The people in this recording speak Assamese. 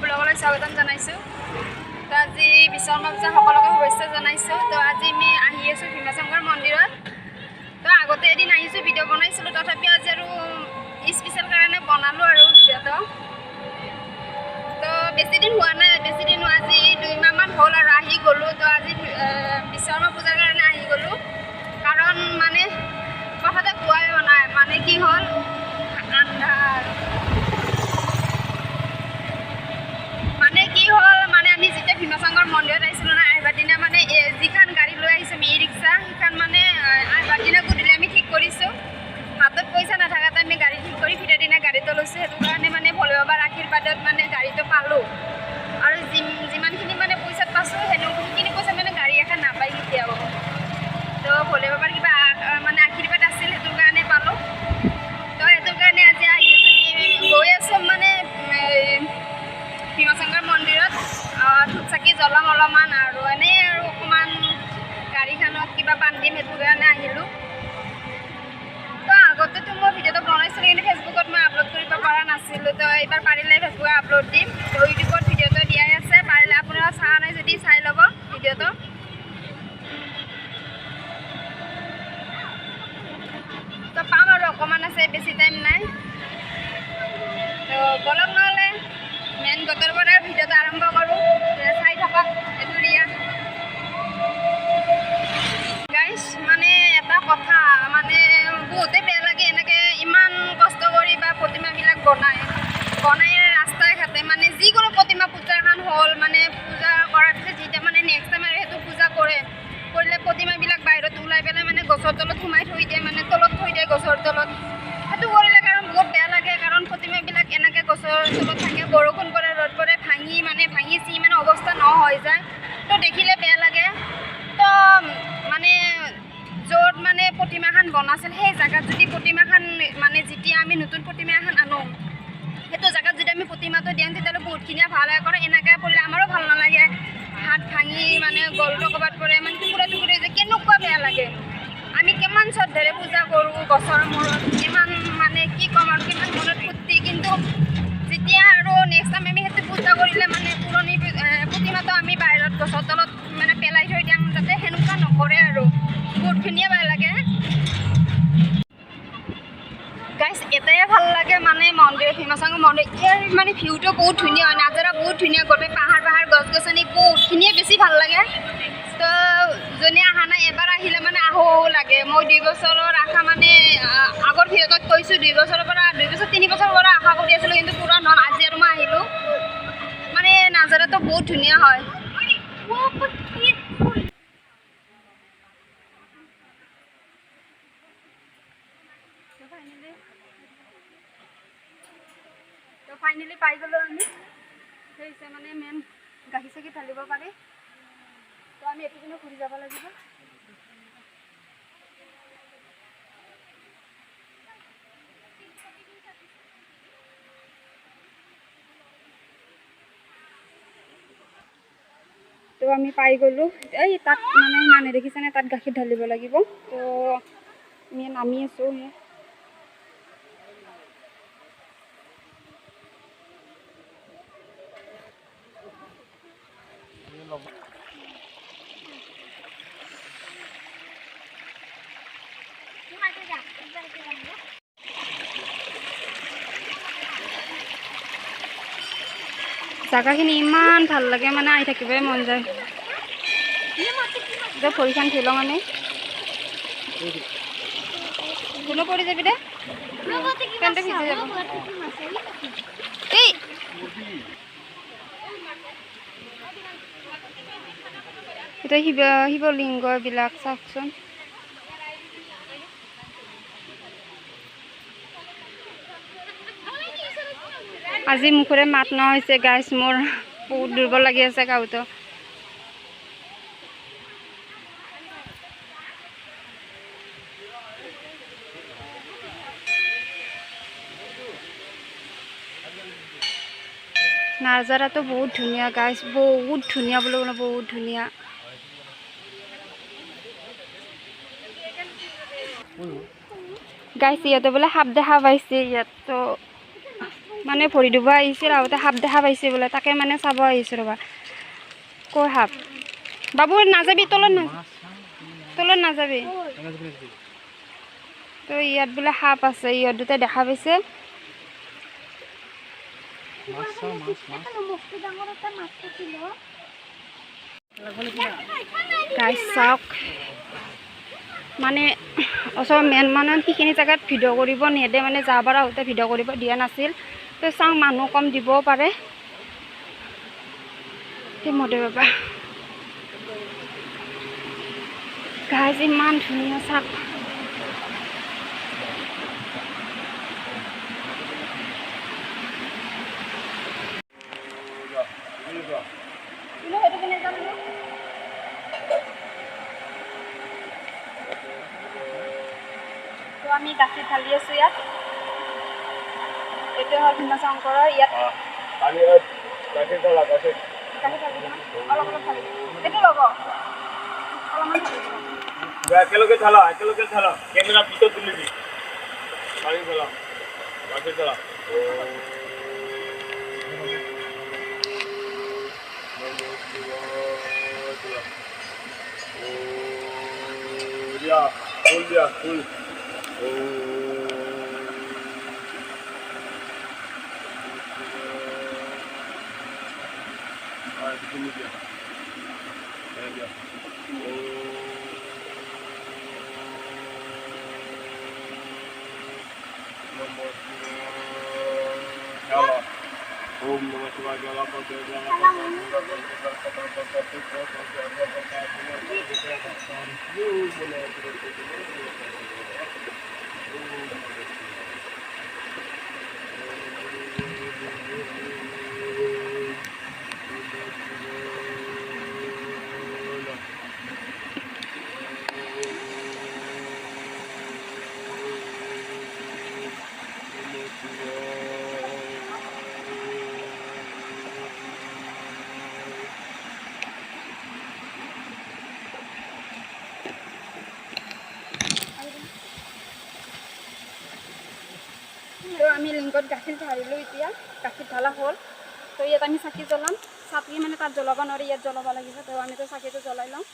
ব্লগলৈ স্বাগতম জনাইছোঁ। তো আজি বিশ্বকৰ্মা পূজা সকলোকে শুভেচ্ছা জনাইছোঁ। তো আজি আমি আহি আছোঁ ভীমাশংকৰ মন্দিৰত। তো আগতে এদিন আহিছোঁ, ভিডিঅ' বনাইছিলোঁ, তথাপিও আজি আৰু স্পেচিয়েল কাৰণে বনালোঁ আৰু ভিডিঅ'টো। তো বেছিদিন হোৱা নাই, আজি 2 মাহমান হ'ল আৰু আহি গ'লোঁ। তো আজি বিশ্বকৰ্মা পূজাৰ কাৰণে আহি গ'লোঁ, কাৰণ মানে কথাতে কোৱাই নাই, মানে কি হ'ল আন্ধাৰ। মানে আমি যেতিয়া ভীমাশংকৰ মন্দিৰত আহিছিলোঁ না, আহিবাৰ দিনা মানে যিখন গাড়ী লৈ আহিছোঁ ই ৰিক্সা, সেইখন মানে আহিবাৰ দিনা গধূলি আমি ঠিক কৰিছোঁ। হাতত পইচা নাথাকাতে আমি গাড়ী ঠিক কৰি ফিৰাৰ দিনা গাড়ীটো লৈছোঁ। সেইটো কাৰণে মানে ভোলে বাবাৰ আশীৰ্বাদত মানে গাড়ীটো পালোঁ। আৰু যিমানখিনি মানে পইচাত পাইছোঁ, সেইখিনি পইচা মানে গাড়ী এখন নাপায় কেতিয়াও। তো ভোলে বাবাৰ কিবা মানে আশীৰ্বাদ আছিল, সেইটো কাৰণে পালোঁ। তো সেইটো কাৰণে আজি আহি গৈ আছোঁ মানে ভীমাশংকৰ মন্দিৰত। ধূপ চাকি জ্বলাম অলপমান, আৰু এনেই আৰু অকণমান গাড়ীখনত কিবা বান্ধিম, সেইটো কাৰণে আহিলোঁ। তো আগতেতো মই ভিডিঅ'টো বনাইছিলোঁ, কিন্তু ফেচবুকত মই আপলোড কৰিব পৰা নাছিলোঁ। তো এইবাৰ পাৰিলে ফেচবুকত আপলোড দিম। তো ইউটিউবত ভিডিঅ'টো দিয়াই আছে, পাৰিলে আপোনালোকে চোৱা নাই যদি চাই ল'ব ভিডিঅ'টো। তো পাম আৰু অকণমান আছে, বেছি টাইম নাই। তো বলক নহ'লে মেইন গেটৰ পৰা ভিডিঅ'টো আৰম্ভ কৰোঁ। চাই থাকক এটুৰিয়া। গাইজ, মানে এটা কথা, মানে বহুতে বেয়া লাগে এনেকৈ ইমান কষ্ট কৰি বা প্ৰতিমাবিলাক বনায় ৰাস্তাই ঘাটে, মানে যিকোনো প্ৰতিমা পূজা এখন হ'ল, মানে পূজা কৰাৰ পিছত যেতিয়া মানে নেক্সট টাইম আৰু সেইটো পূজা কৰিলে প্ৰতিমাবিলাক বাহিৰত ওলাই পেলাই মানে গছৰ তলত সোমাই থৈ দিয়ে, মানে তলত থৈ দিয়ে গছৰ তলত। সেইটো কৰিলে কাৰণ বহুত বেয়া লাগে, কাৰণ প্ৰতিমাবিলাক এনেকৈ গছৰ তলত থাকে, বৰষুণ পৰে, ৰ'দ পৰে, ভাঙি মানে অৱস্থা নোহোৱা হৈ যায়। তো দেখিলে বেয়া লাগে। তো মানে য'ত মানে প্ৰতিমাখন বনাইছিল, সেই জেগাত যদি প্ৰতিমাখন মানে যেতিয়া আমি নতুন প্ৰতিমা এখন আনো, সেইটো জেগাত যদি আমি প্ৰতিমাটো দিওঁ, তেতিয়াহ'লে বহুতখিনিয়ে ভাল হয়। কাৰণ এনেকৈ কৰিলে আমাৰো ভাল নালাগে, হাত ভাঙি মানে গলটো ক'ৰবাত পৰে, মানে টুকুৰা টুকুৰি যে কেনেকুৱা বেয়া লাগে। আমি কিমান শ্ৰদ্ধাৰে পূজা কৰোঁ গছৰ মূৰত, কিমান মানে কি ক'ম আৰু, কিমান মনত ফূৰ্তি। কিন্তু যেতিয়া আৰু নেক্সট টাইম আমি সেইটো পূজা কৰিলে মানে পুৰণি প্ৰতিমাটো আমি বাহিৰত গছৰ তলত মানে পেলাই থৈ দিওঁ, যাতে সেনেকুৱা নকৰে আৰু বহুতখিনিয়ে বেয়া লাগে। গাইজ, এটাই ভাল লাগে মানে মন্দিৰ, ভীমাশংকৰ মন্দিৰ, ইয়াৰ মানে ভিউটো বহুত ধুনীয়া হয়, নাজাৰা বহুত ধুনীয়া, গোটেই পাহাৰ গছ গছনি বহুতখিনিয়ে বেছি ভাল লাগে। তো যোনে অহা নাই, এবাৰ আহিলে মানে আহোঁ লাগে। মই 2 বছৰৰ আশা মানে আগৰ ভিডিঅ'ত কৈছোঁ, 2 বছৰ 3 বছৰৰ পৰা আশা কৰি আছিলোঁ, কিন্তু পূৰা নহ'ল। আজি আৰু মই আহিলোঁ। মানে নাজাৰাটো বহুত ধুনীয়া হয়। তো ফাইনেলি পাই গ'লোঁ আমি। সেইছে মানে মেইন গাখীৰ চাখীৰ ঢালিব পাৰি। তো আমি এইটো পিনে ঘূৰি যাব লাগিব। তো আমি পাই গ'লোঁ। এই তাত মানে মানুহ দেখিছেনে, তাত গাখীৰ ঢালিব লাগিব। তো আমি নামি আছোঁ। জাগাখিনি ইমান ভাল লাগে, মানে আহি থাকিবই মন যায়। এতিয়া ভৰিখন ধুই লওঁ আমি। ধুলো পৰি যাবি দে, পেণ্টটো ভিজি যাব। এই এতিয়া শিৱলিংগবিলাক চাওকচোন। আজি মুখৰে মাত নোহোৱা হৈছে গাইজ, মোৰ বহুত দুৰ্বল লাগি আছে গাঁৱতো। নাজাৰাটো বহুত ধুনীয়া গাইজ, বহুত ধুনীয়া বোলো, বহুত ধুনীয়া। গাইছে ইয়াতে বোলে সাপ দেখা পাইছে ইয়াত। তো মানে ভৰি ধুব আহিছিল আহোঁতে সাপ দেখা পাইছে বোলে তাকে মানে চাব আহিছোঁ ৰ'বা কৈ সাপ বাবু নাযাবি তলত নাযাবি তো ইয়াত বোলে সাপ আছে ইহঁত দুটা দেখা পাইছে গাইছ চাওক মানে ওচৰৰ মেইন মানুহ সেইখিনি জেগাত ভিডিঅ' কৰিব নিদিয়ে মানে যাব পৰা আহোঁতে ভিডিঅ' কৰিব দিয়া নাছিল তো চাওঁ মানুহ কম দিবও পাৰে মতে বাবা গাইছ ইমান ধুনীয়া চাওক আমি গাখীৰ ঢালি আছোঁ ইয়াত এইটো হ'ল ভীমাশংকৰৰ ইয়াত গাখীৰ ঢালি অলপ অলপ ঢালি এইটো ল'ব একেলগে ঢালা কেমেৰা পিছত তুলিবি পানী ঢালা গাখীৰ ঢালা ফুল ओम नमः शिवाय जला पते তো আমি লিংকত গাখীৰ ঢালিলোঁ এতিয়া গাখীৰ ঢালা হ'ল তো ইয়াত আমি চাকি জ্বলাম চাকি মানে তাত জ্বলাব নোৱাৰি ইয়াত জ্বলাব লাগিব তো আমিতো চাকিটো জ্বলাই লওঁ